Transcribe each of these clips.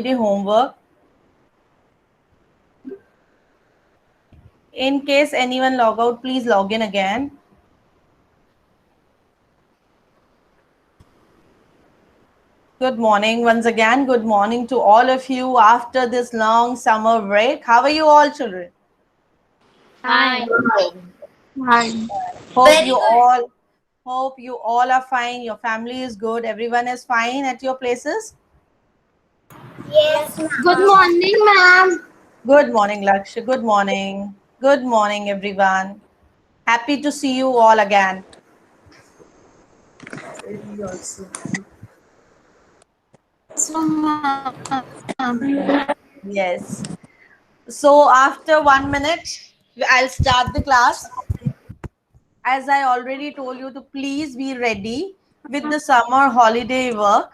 homework. In case anyone log out, please log in again. Good morning once again. Good morning to all of you after this long summer break. How are you all, children? Fine. Fine. Hope Very you good. all hope you all are fine. Your family is good. Everyone is fine at your places. Yes, Good morning, ma'am. Good morning, Lakshya. Good morning. Good morning, everyone. Happy to see you all again. So, ma'am. Yes. So after 1 minute, I'll start the class. As I already told you to please be ready with the summer holiday work.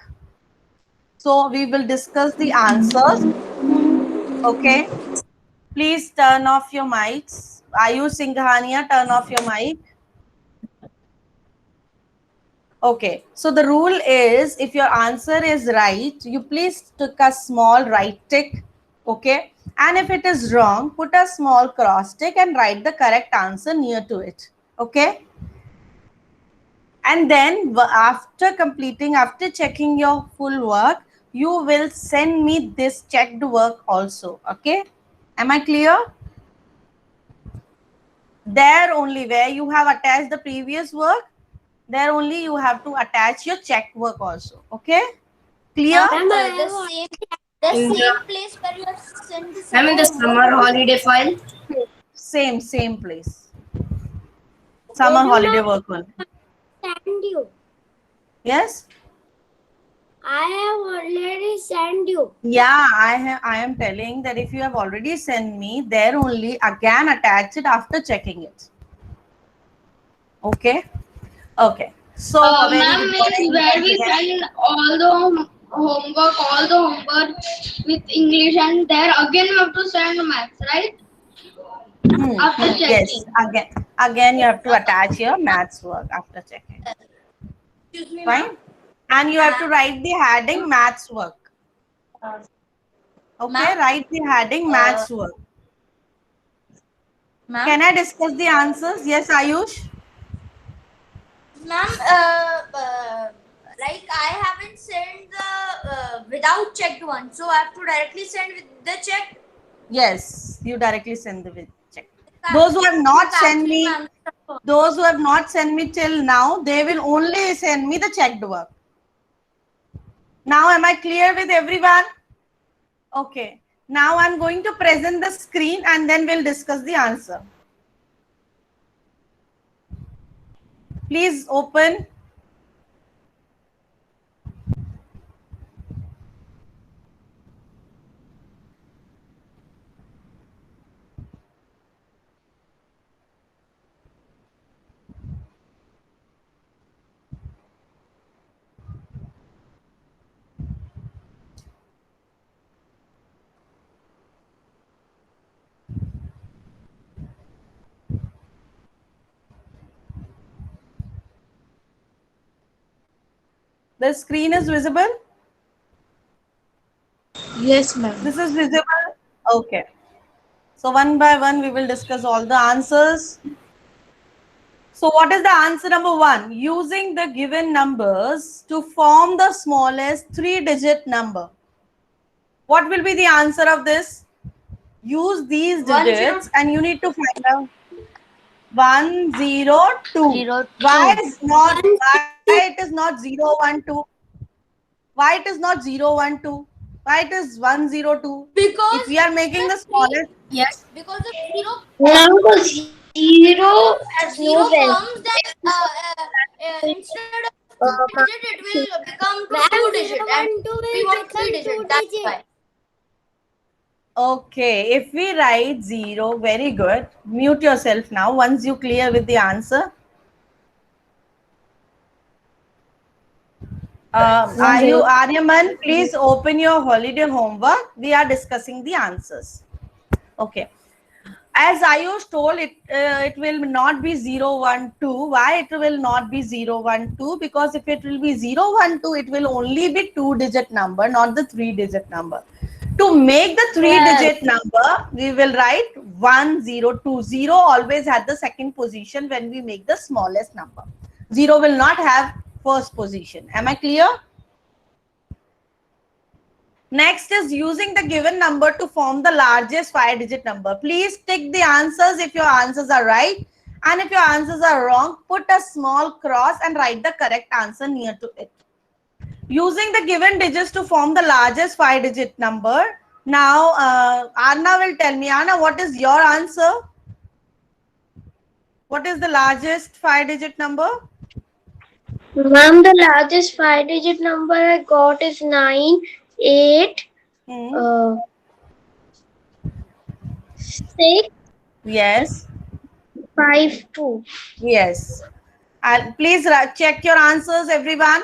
So we will discuss the answers. Okay. Please turn off your mics. Ayush Singhania, turn off your mic. Okay. So the rule is if your answer is right, you please take a small right tick. Okay. And if it is wrong, put a small cross tick and write the correct answer near to it. Okay. And then after checking your full work, you will send me this checked work also. Okay. Am I clear? There only where you have attached the previous work, there only you have to attach your checked work also. Okay. Clear? Ma'am, the same place where you have sent the summer I'm in the homework. summer holiday file. Same place. Where Summer do holiday not work only. send you? Yes. I have already sent you. Yeah, I am telling that if you have already sent me, there only again attach it after checking it. Okay. Okay. So a very Ma'am, good is morning where once we again. send all the homework with English, and there again we have to send maths, right? After Yes. checking. Again you have to attach your maths work after checking. Excuse me, ma'am. Fine. And you have to write the heading maths work. Okay. Ma'am. Write the heading maths work. Ma'am. Can I discuss the answers? Yes, Ayush. Ma'am, like I haven't sent the without checked one, so I have to directly send with the check. Yes, you directly send the check. Those who have not sent Actually, me, ma'am. those who have not sent me till now, they will only send me the checked work. Now, am I clear with everyone? Okay. Now I'm going to present the screen and then we'll discuss the answer. Please open. The screen is visible? Yes, ma'am. This is visible? Okay. So one by one, we will discuss all the answers. So what is the answer number one? Using the given numbers to form the smallest three-digit number. What will be the answer of this? Use these 102. digits and you need to find out 102. 02. Why it is not 012? Why it is not 012? Why it is 102? If we Because are making the smallest, Yes. because of zero. Ma'am, zero has no Zero value. comes, then instead of digit, it will become to two digit, and we want three digit. That's why. okay, if we write 0, very good. Mute yourself now once you clear with the answer. Are you Aryaman? Please open your holiday homework. We are discussing the answers. Okay. As Ayush told, it will not be 0, 1, 2. Why it will not be 0, 1, 2? Because if it will be 0, 1, 2, it will only be 2-digit number, not the 3-digit number. To make the 3-digit number, we will write 1, 0, 2. 0 always had the second position when we make the smallest number. 0 will not have first position. Am I clear? Next is using the given number to form the largest 5-digit number. Please tick the answers if your answers are right. And if your answers are wrong, put a small cross and write the correct answer near to it. Using the given digits to form the largest 5-digit number. Now, Anna will tell me. Anna, what is your answer? What is the largest 5-digit number? Ma'am, the largest 5-digit number I got is 9, 8, 6, Yes. 5, 2. Yes. And please check your answers, everyone.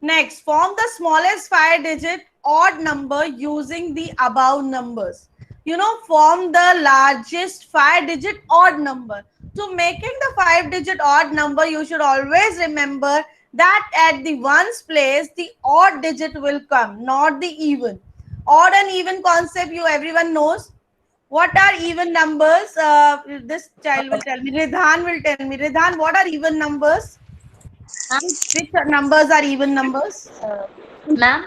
Next, form the smallest 5-digit odd number using the above numbers. You know, form the largest 5-digit odd number. To making the 5-digit odd number, you should always remember that at the ones place, the odd digit will come, not the even. Odd and even concept, everyone knows. What are even numbers? This child will tell me. Ridhan will tell me. Ridhan, what are even numbers? Which numbers are even numbers? Ma'am,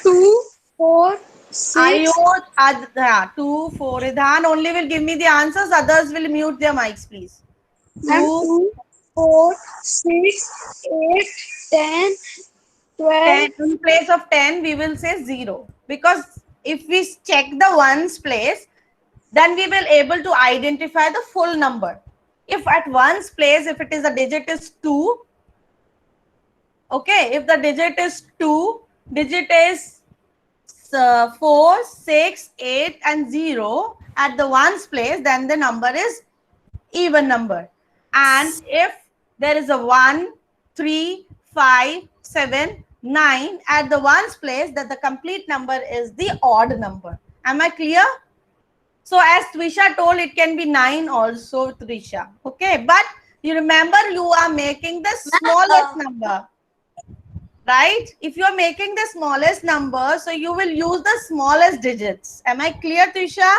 2, 4, 6. 2, 4. Ridhan only will give me the answers. Others will mute their mics, please. 2, 4, 6, 8, 10, 12. 10. In place of 10, we will say 0. Because if we check the ones place, then we will able to identify the full number. If at ones place, if it is a digit is 2, okay, if the digit is 2, digit is 4, 6, 8 and 0 at the ones place, then the number is even number. And if there is a 1, 3, 5, 7, 9 at the ones place, that the complete number is the odd number. Am I clear? So as Trisha told, it can be 9 also, Trisha. Okay, but you remember you are making the smallest number. Right? If you are making the smallest number, so you will use the smallest digits. Am I clear, Trisha?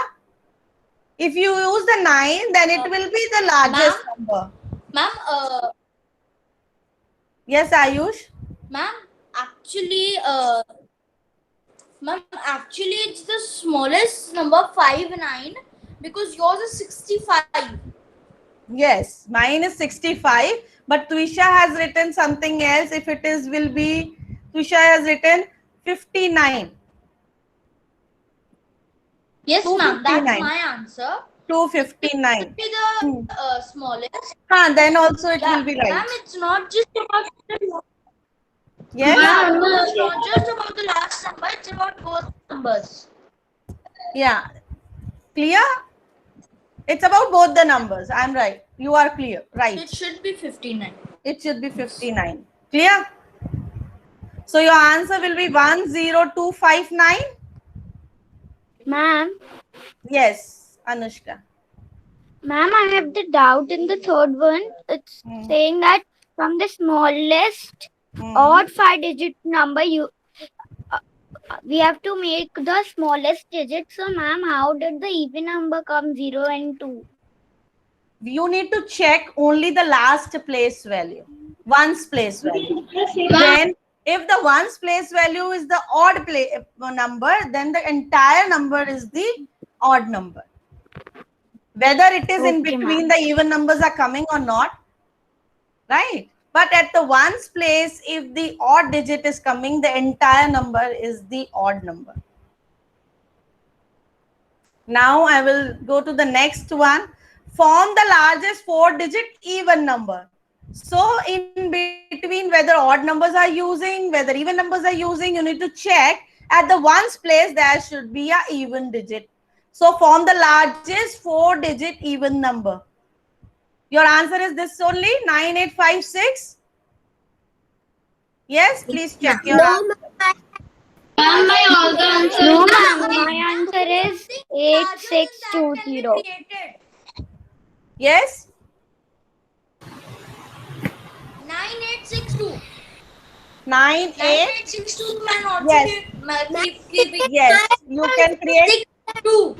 If you use the 9, then it will be the largest number. ma'am, Yes, Ayush? ma'am, actually, it's the smallest number 5, 9, because yours is 65. Yes, mine is 65, but Trisha has written something else. If it is, will be, Trisha has written 59. Yes, ma'am, that's 259. my answer. 259. It will be the smallest. Then also it will be right. Ma'am, it's not just about the Yes? it's not just about the last number, it's about both numbers. Yeah. Clear? It's about both the numbers. I'm right. You are clear. Right. It should be 59. It should be 59. Clear? So your answer will be 10259. Ma'am, Yes, Anushka. ma'am, I have the doubt in the third one. It's saying that from the smallest odd 5-digit number, we have to make the smallest digit. So, ma'am, how did the even number come 0 and 2? You need to check only the last place value, ones place value. Then if the ones place value is the odd number, then the entire number is the odd number. Whether it is in between the even numbers are coming or not, right? But at the ones place, if the odd digit is coming, the entire number is the odd number. Now I will go to the next one. Form the largest 4-digit even number. So in between, whether odd numbers are using, whether even numbers are using, you need to check at the ones place there should be a even digit. So form the largest 4-digit even number. Your answer is this only, 9856. Yes, please check your answer. No, ma'am, my answer is 8620. Yes? 9862. 9, 8. 9862 man also Yes. Yes. You can create 2.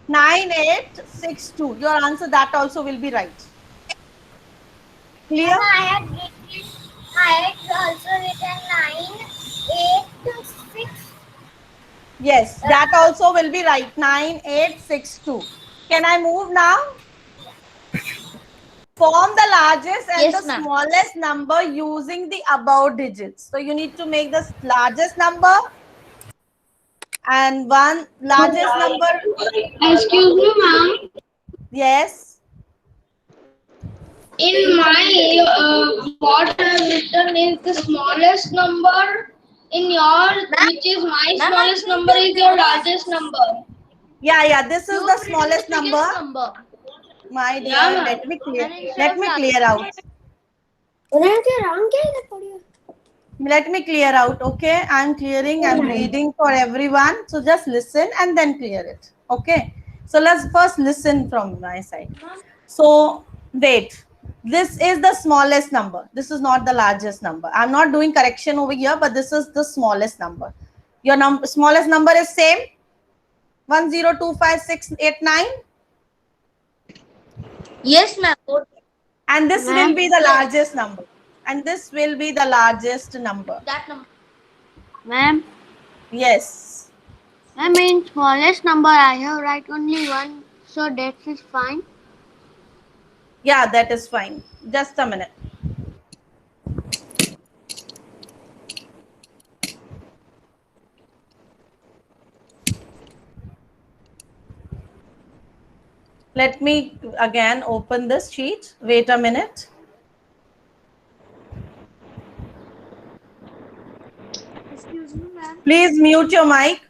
9862. Your answer that also will be right. Clear? I had also written 986. Yes, that also will be right. 9862. Can I move now? Form the largest and Yes, the ma'am. smallest number using the above digits. So you need to make the largest number and one largest number. Excuse me, ma'am. Yes. In my what I have written is the smallest number. In your, which is my Ma'am, smallest I number, think is your largest number. Yeah. This is You the have written smallest the number. biggest number. My Yeah, dear, ma'am. let me clear. And instead Let of me largest clear out. Let me clear out. Okay, I'm clearing. I'm reading for everyone. So just listen and then clear it. Okay. So let's first listen from my side. So wait. This is the smallest number. This is not the largest number. I'm not doing correction over here, but this is the smallest number. Your smallest number is same. 1025689. Yes, ma'am. And this will be the largest number. And this will be the largest number. That number. Ma'am, Yes. I mean smallest number I have write only one, so that is fine. Yeah, that is fine. Just a minute. Let me again open this sheet. Wait a minute. Excuse me, ma'am. Please mute your mic.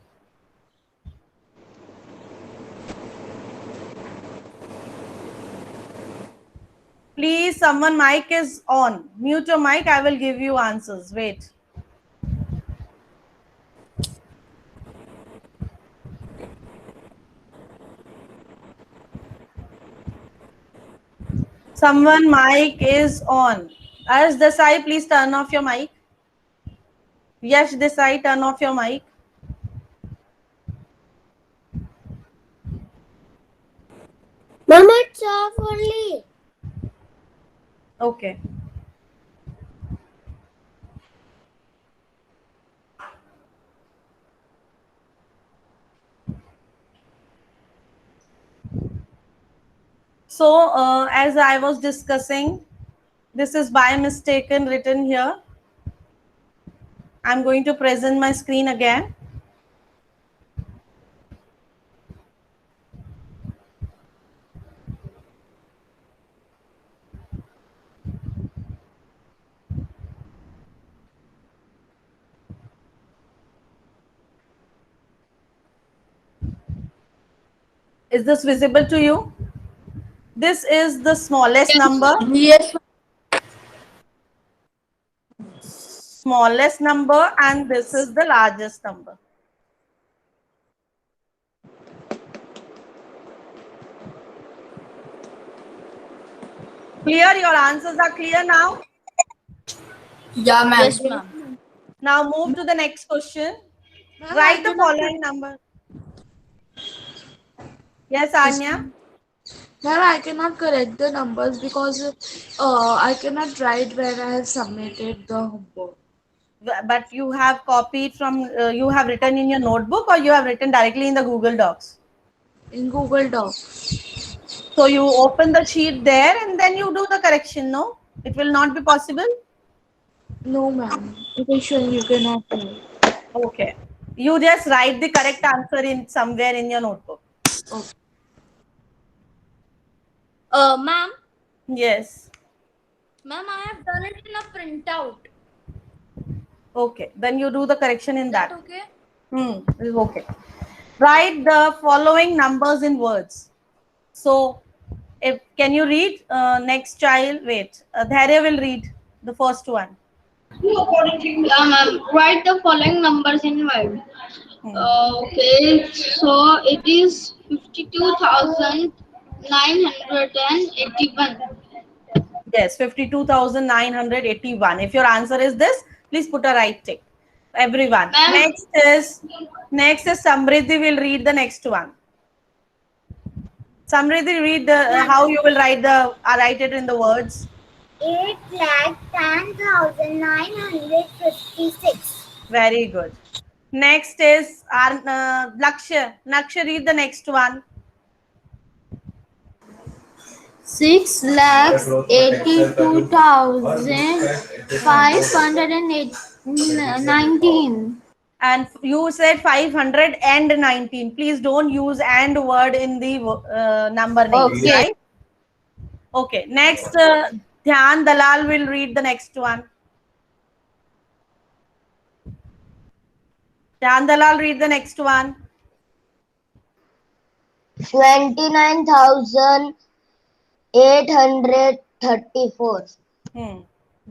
Please, someone mic is on. Mute your mic. I will give you answers. Wait. Someone mic is on. As Desai, please turn off your mic. Yes, Desai, turn off your mic. Mama, it's off only. Okay. So, as I was discussing, this is by mistaken written here. I'm going to present my screen again. Is this visible to you? This is the smallest number. Yes. Smallest number, and this is the largest number. Clear? Your answers are clear now? Yeah, ma'am. Yes, ma'am. Now move to the next question. Write the following number. Yes, Anya? Ma'am, I cannot correct the numbers because I cannot write when I have submitted the homework. But you have copied from, you have written in your notebook, or you have written directly in the Google Docs? In Google Docs. So you open the sheet there and then you do the correction, no? It will not be possible? No, ma'am. Patient, you cannot do it. Okay. You just write the correct answer in somewhere in your notebook. Okay. Ma'am. Yes. Ma'am, I have done it in a printout. Okay. Then you do the correction in Is that. that okay? It's okay. Write the following numbers in words. So, if can you read next child? Wait, Dharya will read the first one. Write the following numbers in word. Okay, so it is 52,981. Yes, 52,981. If your answer is this, please put a right tick. Everyone. Ma'am. Next is Samriddhi will read the next one. Samriddhi, read the how you will write it in the words. 8,10,956. Very good. Next is our Lakshya. Lakshya, read the next one. 6,82,519. And you said 519. Please don't use and word in the number names, Okay. right? Okay. Next, Dhyan Dalal will read the next one. Dhyan Dalal, read the next one. 29,834.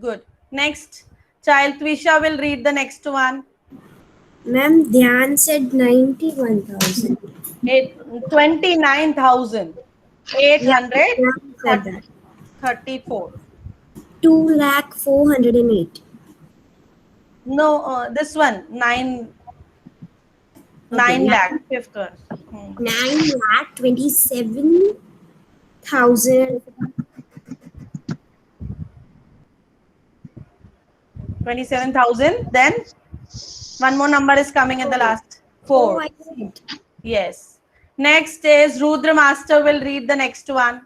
Good. Next, child Twisha will read the next one. Ma'am, Dhyan said 91,000. 29,834. 2,04,008. No, this one, 9 lakh, fifth one. 9,27,000. 27,000. Then one more number is coming at the last. 4. Oh, I said. Yes. Next is Rudra Master will read the next one.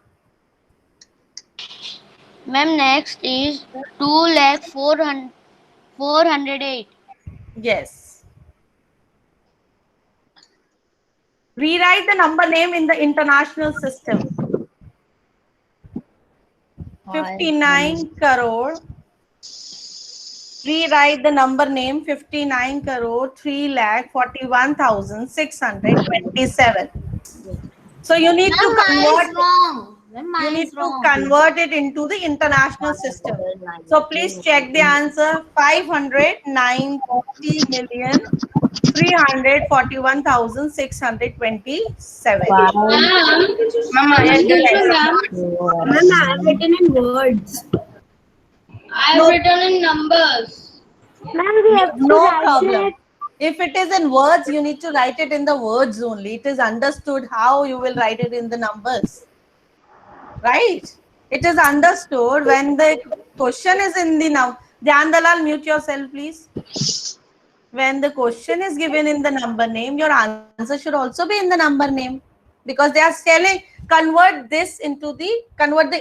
Ma'am, next is 2,04,408. Yes. Rewrite the number name in the international system. 59 crore. Rewrite the number name 59 crore 3,41,627. So you need to convert. You need to convert it into the international system. So please check the answer. 590,341,627. Ma'am, Yes, ma'am. Ma'am, I have written in words. I've written in numbers. Ma'am, we have to No write problem. it. If it is in words, you need to write it in the words only. It is understood how you will write it in the numbers. Right? It is understood when the question is in the now. Dhyan Dalal, mute yourself, please. When the question is given in the number name, your answer should also be in the number name. Because they are telling, convert the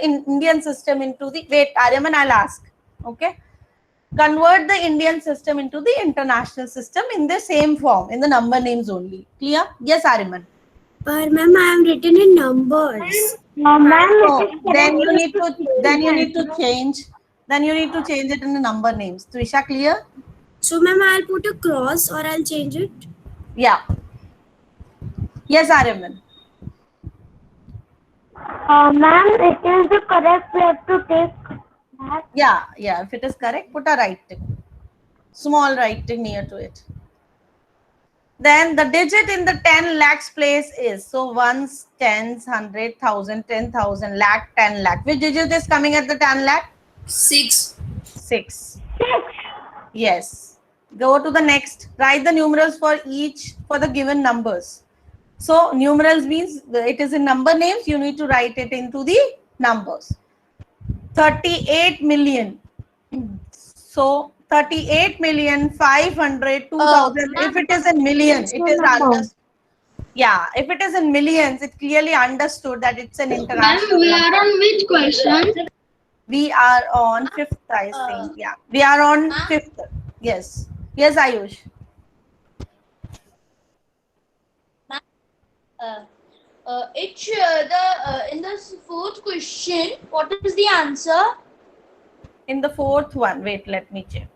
Indian system into the, wait, Aryaman, I'll ask. Okay? Convert the Indian system into the international system in the same form, in the number names only. Clear? Yes, Aryaman. But ma'am, I have written in numbers. No, ma'am, So it is then you correct. need to change. Then you need to change it in the number names. Trisha, clear? So ma'am, I'll put a cross or I'll change it. Yeah. Yes, Aryaman. Ma'am, it is the correct. We have to take that. Yeah. If it is correct, put a right tick. Small right tick near to it. Then the digit in the 10 lakhs place is, so ones, tens, 100, 1,000, 10,000, lakh, 10 lakh. Which digit is coming at the 10 lakh? 6. 6. Yes. Go to the next. Write the numerals for the given numbers. So numerals means it is in number names. You need to write it into the numbers. 38 million. So 38,502,000. If it is in million, it is understood. Yeah, if it is in millions, it clearly understood that it's an Ma'am, international. we are on which question? We are on 5th, I think. Yeah, we are on 5th. Yes. Yes, Ayush. In the fourth question, what is the answer? In the 4th one, wait, let me check.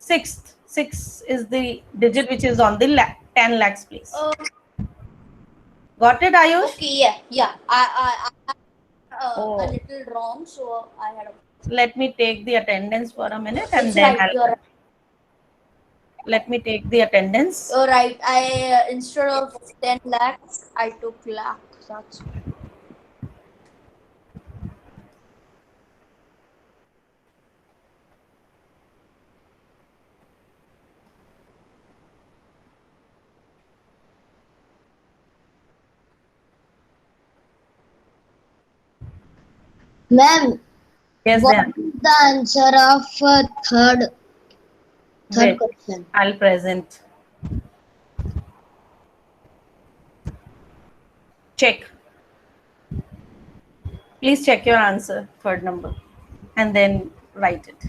6th. 6 is the digit which is on the 10 lakhs place. Got it, Ayush? Okay, yeah. I Oh. a little wrong, so I had. Let me take the attendance for a minute and It's then right, you're right. Let me take the attendance. Oh, right. I instead of 10 lakhs, I took lakhs. That's Ma'am, Yes, what then. is the answer of third Wait, question? I'll present. Check. Please check your answer, third number, and then write it.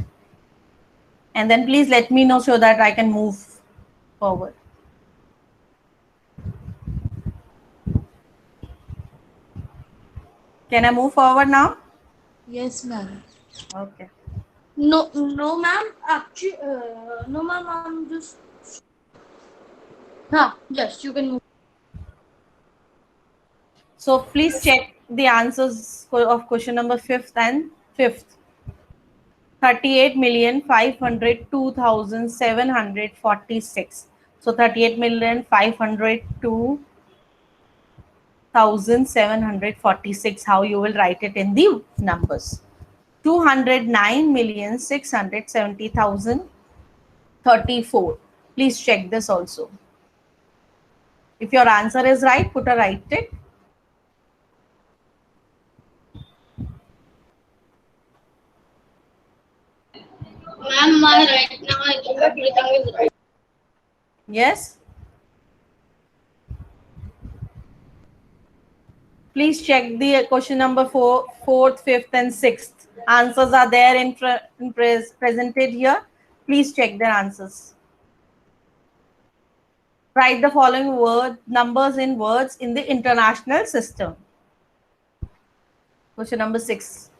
And then please let me know so that I can move forward. Can I move forward now? Yes, ma'am. Okay. no, ma'am. Actually, no, ma'am. I'm just. Yes, you can move. So please check the answers of question number 5th and 5th. 38,502,746. So 38,502,746. How you will write it in the numbers? 209,670,034. Please check this also. If your answer is right, put a right tick. Ma'am, right now I think everything is right. Yes? Please check the question number 4, 4th, 5th, and 6th. Answers are there presented here. Please check their answers. Write the following numbers in words in the international system. Question number 6.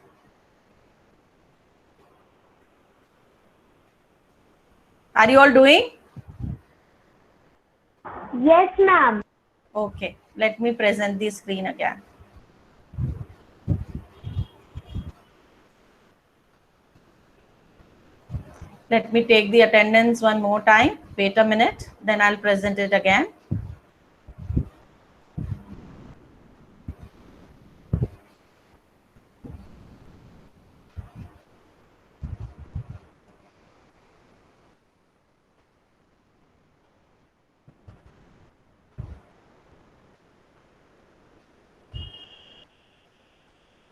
Are you all doing? Yes, ma'am. Okay, let me present the screen again. Let me take the attendance one more time. Wait a minute, then I'll present it again.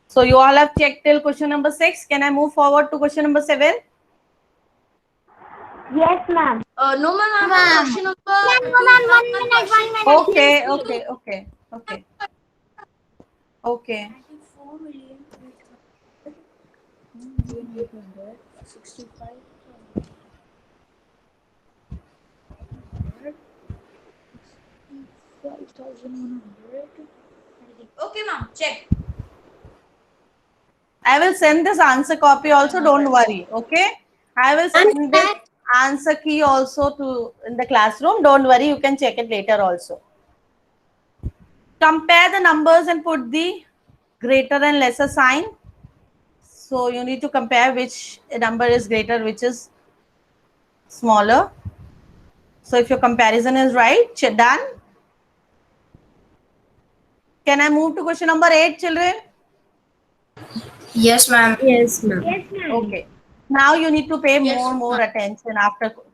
So you all have checked till question number 6. Can I move forward to question number 7? Yes, ma'am. No, ma'am. I'm on question number. No, ma'am. 1 minute. 1 minute. Okay. Okay. 65. Okay, ma'am. Check. I will send this answer copy also, don't worry. Okay. I will send this answer key also to in the classroom. Don't worry, you can check it later also. Compare the numbers and put the greater and lesser sign. So you need to compare which number is greater, which is smaller. So if your comparison is right, done. Can I move to question number 8, children? Yes, ma'am. Yes, ma'am. Okay. Now you need to pay Yes, more attention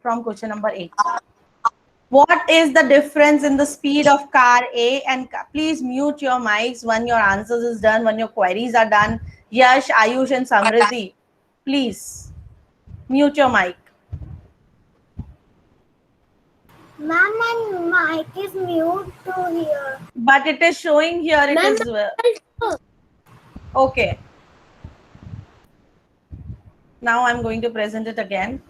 from question number 8. What is the difference in the speed of car A and please mute your mics when your answers is done, when your queries are done. Yash, Ayush and Samriddhi, please mute your mic. Ma'am, my mic is mute to here. But it is showing here. It is okay. Now I'm going to present it again.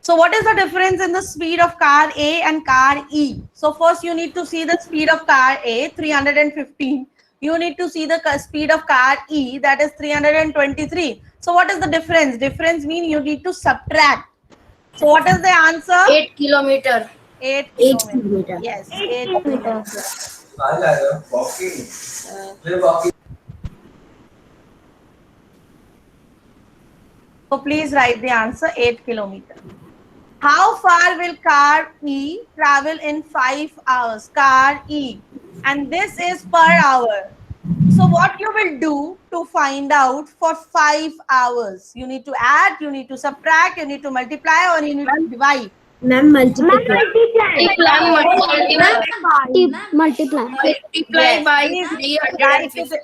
So what is the difference in the speed of car A and car E? So first you need to see the speed of car A, 315. You need to see the speed of car E, that is 323. So what is the difference? Difference means you need to subtract. So what is the answer? 8 kilometer. 8 8 kilometers. kilometer. Yes, 8 kilometers. So please write the answer 8 kilometers. How far will car E travel in 5 hours? Car E. And this is per hour. So what you will do to find out for 5 hours? You need to add, you need to subtract, you need to multiply, or you need to divide. Ma'am, multiply. Multiply. Multiply by Please 350.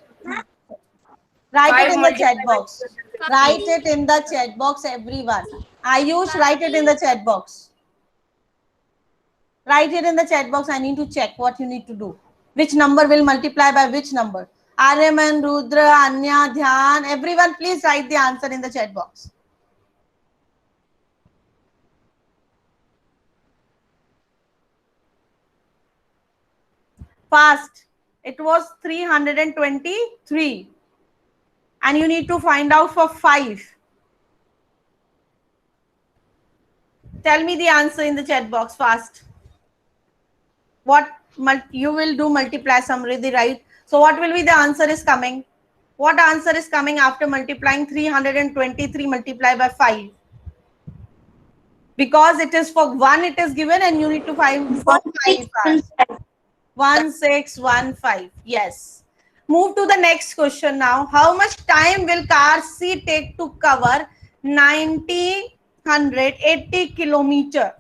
write it in the Five chat box. Write it in the chat box, everyone. Ayush, write it in the chat box. Write it in the chat box. I need to check what you need to do. Which number will multiply by which number? Aryaman, Rudra, Anya, Dhyan, everyone, please write the answer in the chat box. Fast. It was 323. And you need to find out for 5. Tell me the answer in the chat box fast. What you will do multiply Samriddhi, right? So what will be the answer is coming? What answer is coming after multiplying 323 multiplied by 5? Because it is for 1 it is given and you need to find for 5 first. 1615. Yes. Move to the next question now. How much time will car C take to cover 980 kilometer?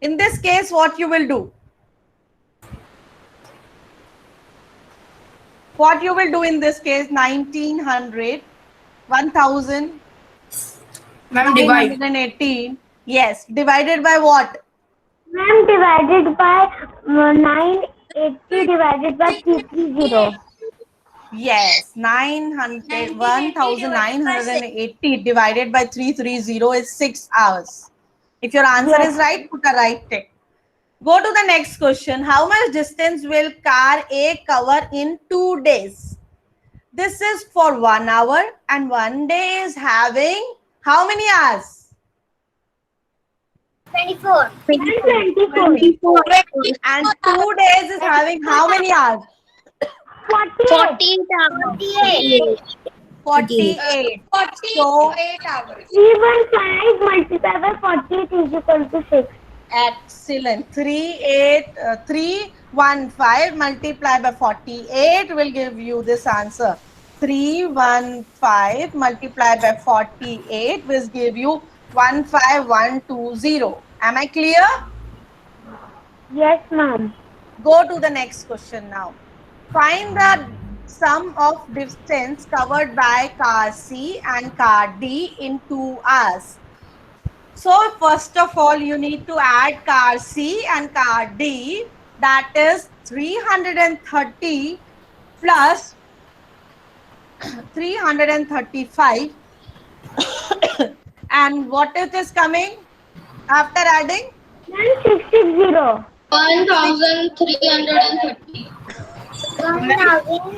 In this case, what you will do? What you will do in this case? 1900, 1000, Ma'am, divide. 918. Yes. Divided by what? Ma'am, divided by 980 divided by 330. Yes. 1980 divided by 330 is 6 hours. If your answer is right, put a right tick. Go to the next question. How much distance will car A cover in 2 days? This is for 1 hour and 1 day is having how many hours? 24. And 2 days is having how many hours? 48. 48. So 315 multiplied by 48 is equal to 6. excellent. 315 multiplied by 48 will give you this answer. 315 multiplied by 48 will give you 15120. Am I clear? Yes, ma'am. Go to the next question now. Find the sum of distance covered by car C and car D in 2 hours. So first of all, you need to add car C and car D. That is 330 plus 335. And what it is coming after adding? 660. 1330.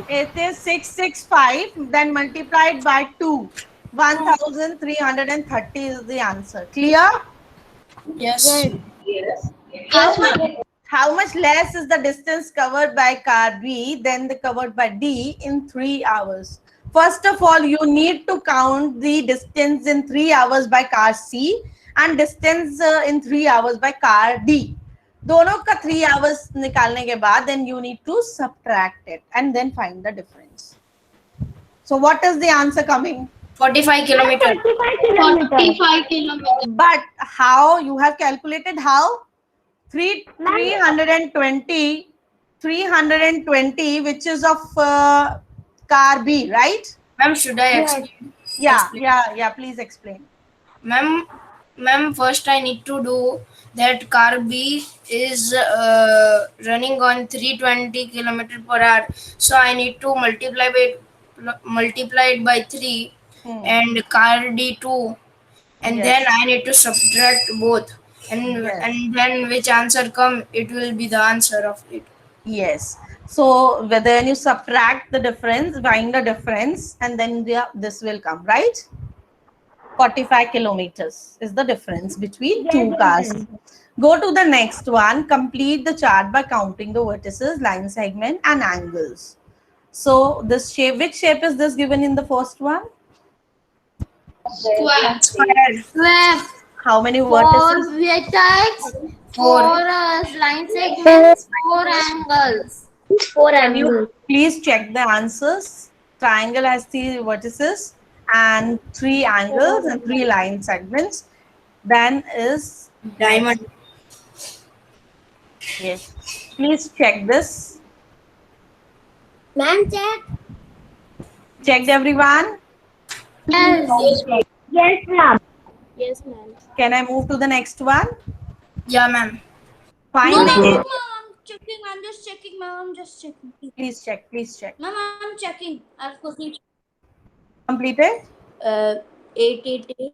It is 665, then multiplied by 2. 1330 is the answer. Clear? Yes. How much less is the distance covered by car B than the covered by D in 3 hours? First of all, you need to count the distance in 3 hours by car C and distance in 3 hours by car D. दोनों का 3 hours निकालने के बाद then you need to subtract it and then find the difference. So what is the answer coming? 45 kilometers. 45 kilometers. But how you have calculated how? 320 which is of car B, right? Ma'am, should I explain? Yeah, please explain. Ma'am, first I need to do that car B is running on 320 kilometers per hour. So I need to multiply it by 3 and car D 2. And then I need to subtract both. And then which answer come, it will be the answer of it. Yes. So when you subtract the difference, find the difference, and then this will come, right? 45 kilometers is the difference between two cars. Go to the next one. Complete the chart by counting the vertices, line segment, and angles. So this shape, which shape is this given in the first one? Square. How many Four vertices? vertex, Four. four line segments, four angles. Four Can you angles. please check the answers? Triangle has 3 vertices and 3 angles and 3 line segments. Then is Diamond. yes. Please check this. Ma'am, check. Checked everyone? Yes. Yes, ma'am. Yes, ma'am. Can I move to the next one? Yeah, ma'am. Find No, the ma'am, area. no, ma'am. I'm checking. I'm just checking, ma'am. I'm just checking. Please check. Please check. Ma'am, I'm checking. I've quickly. Completed? 888.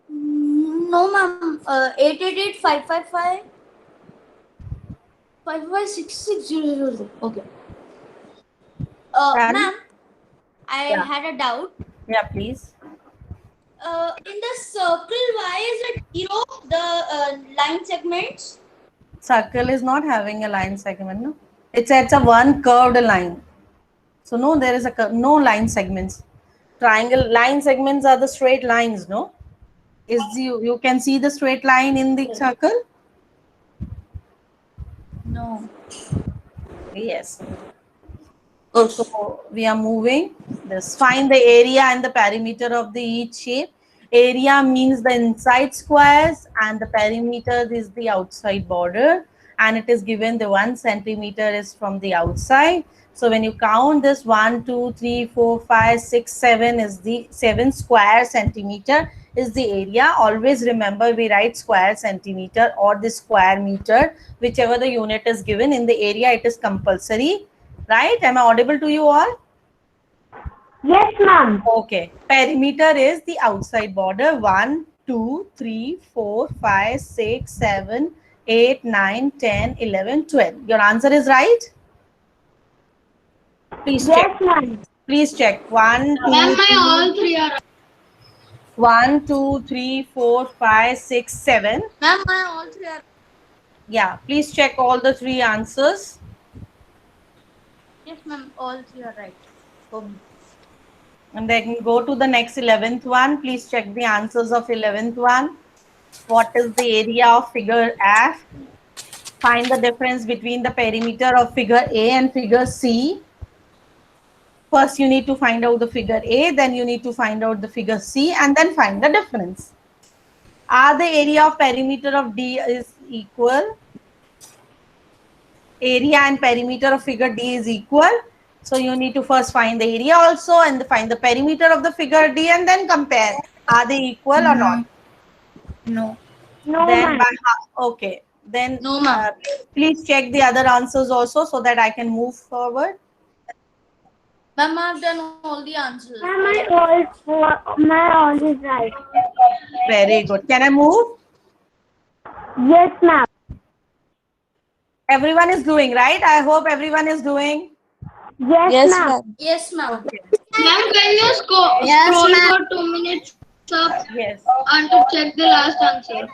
No, ma'am. 888 555 556 Okay. Done? Ma'am, I Yeah. had a doubt. Yeah, please. In the circle, why is it zero? The line segments. Circle is not having a line segment, no? It's a one curved line. So no, there is no line segments. Triangle line segments are the straight lines, no? You can see the straight line in the circle? No. Yes. So we are moving this. Find the area and the perimeter of the each shape. Area means the inside squares and the perimeter is the outside border, and it is given the 1 centimeter is from the outside. So when you count this 1, 2, 3, 4, 5, 6, 7 is the 7 square centimeter is the area. Always remember we write square centimeter or the square meter, whichever the unit is given in the area, it is compulsory. Right? Am I audible to you all? Yes, ma'am. Okay. Perimeter is the outside border. 1, 2, 3, 4, 5, 6, 7, 8, 9, 10, 11, 12. Your answer is right? Please check. Yes, ma'am. Please check. 1, 2, Ma'am, my 3, all three are. 1, 2, 3, 4, 5, 6, 7. Ma'am, my all three are. Yeah. Please check all the 3 answers. Yes, ma'am. All three are right. So, and then go to the next 11th one. Please check the answers of 11th one. What is the area of figure F? Find the difference between the perimeter of figure A and figure C. First, you need to find out the figure A, then you need to find out the figure C, and then find the difference. Are the area of perimeter of D is equal? Area and perimeter of figure D is equal. So you need to first find the area also and find the perimeter of the figure D and then compare. Are they equal or not? No. No, Then ma'am. okay. Then No, ma'am. please check the other answers also so that I can move forward. Ma'am, I've done all the answers. Ma'am, my all is right. Very good. Can I move? Yes, ma'am. Everyone is doing, right? I hope everyone is doing. Yes, ma'am. Yes, ma'am. Okay. Ma'am, can you Yes, scroll ma'am. for 2 minutes up Yes. and to check the last answer?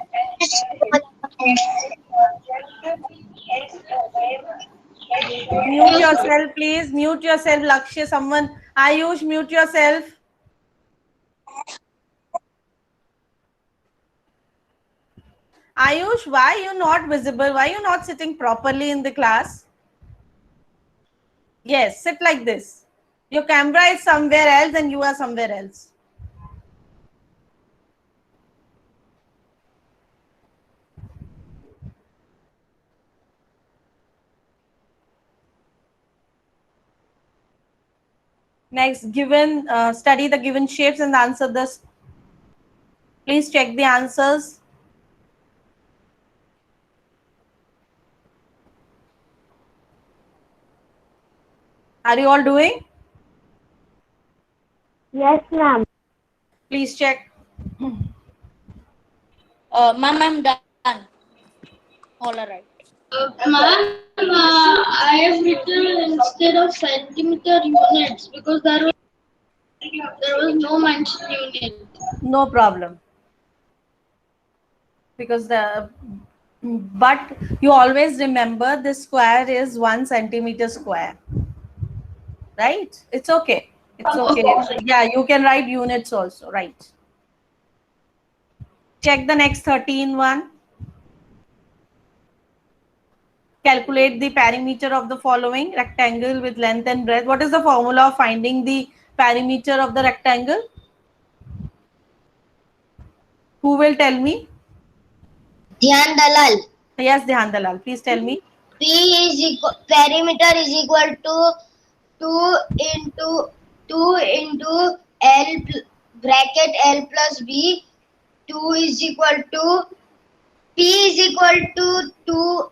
Mute yourself, please. Mute yourself, Lakshya. Someone, Ayush, mute yourself. Ayush, why are you not visible? Why are you not sitting properly in the class? Yes, sit like this. Your camera is somewhere else and you are somewhere else. Next, study the given shapes and answer this. Please check the answers. Are you all doing? Yes, ma'am. Please check. Ma'am, I'm done. All are right. Ma'am, I have written instead of centimeter units because there was no mention unit. No problem. Because but you always remember the square is 1 centimeter square. Right? It's okay. It's okay. Yeah, you can write units also, right? Check the next 13 one. Calculate the perimeter of the following rectangle with length and breadth. What is the formula of finding the perimeter of the rectangle? Who will tell me? Dhyan Dalal. Yes, Dhyan Dalal. Please tell me. Perimeter is equal to 2 into L bracket L plus B. 2 is equal to P is equal to 2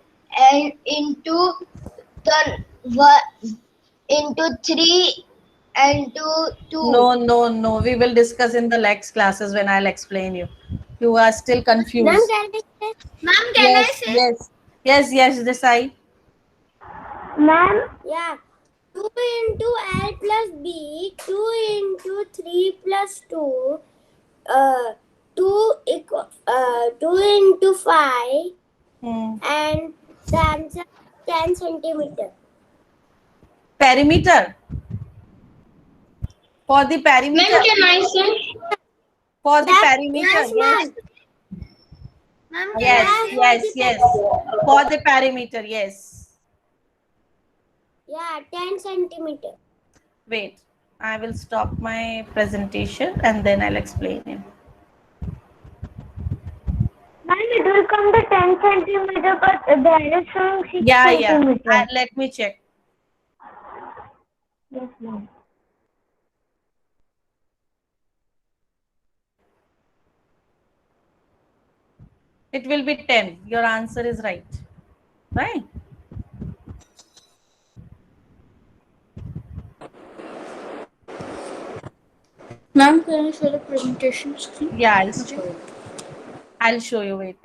into the into 3 into 2. No. We will discuss in the next classes when I'll explain you. You are still confused. Ma'am, can I say? Yes, decide. Ma'am, Yeah. 2 into L plus B, 2 into 3 plus 2, 2 into 5, and the answer 10 centimeter. Perimeter. For the perimeter. Ma'am, can I say? For the perimeter. Yes. Ma'am, Yes. For the perimeter, yes. Yeah, 10 centimeter. Wait, I will stop my presentation and then I'll explain it. ma'am, it will come to 10 centimeter, but there is showing 6 Yeah. centimeter. Let me check. Yes, ma'am. It will be 10. Your answer is right. Right? Ma'am, can I share the presentation screen? Yeah, I'll show you. Wait.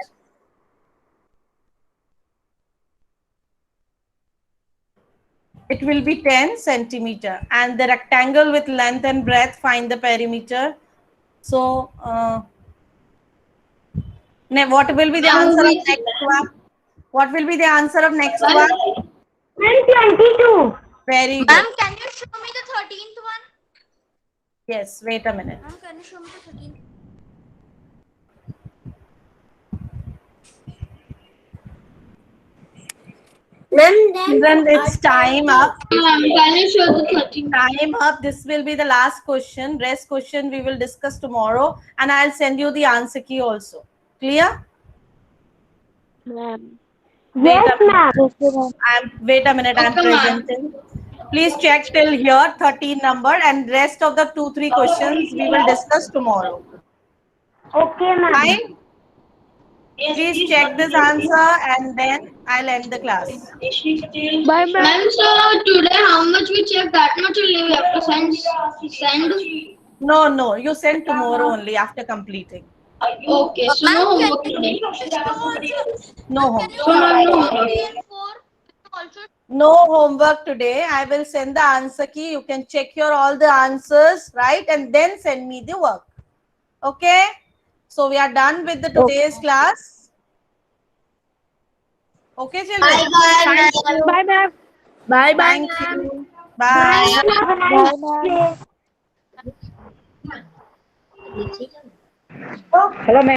It will be 10 centimeter. And the rectangle with length and breadth, find the perimeter. So, what will be the answer of next one? What will be the answer of next one? Ma'am, 22. Very good. Ma'am, can you show me the 13th one? Yes, wait a minute. Ma'am, can you show me the 13th? Children, it's time up. Can you show the 13? Time up. This will be the last question. Rest question we will discuss tomorrow, and I'll send you the answer key also. Clear? Ma'am. Wait Yes, a minute. ma'am. Wait a minute. I'm Okay, ma'am. presenting. Please check till here 13 number, and rest of the 2-3 questions we will discuss tomorrow. Okay, ma'am. Fine? Please check this answer and then I'll end the class. Bye, ma'am. Ma'am, so today how much we check, that much only we have to send? No. You send tomorrow only after completing. Okay, so no homework today. No homework. So ma'am, no homework. 3 and 4 also. No homework today. I will send the answer key. You can check your all the answers, right? And then send me the work. Okay? So we are done with the today's class. Okay, children? Thank you. Bye, ma'am. Bye, Thank you. Bye. Bye, ma'am. Hello, ma'am.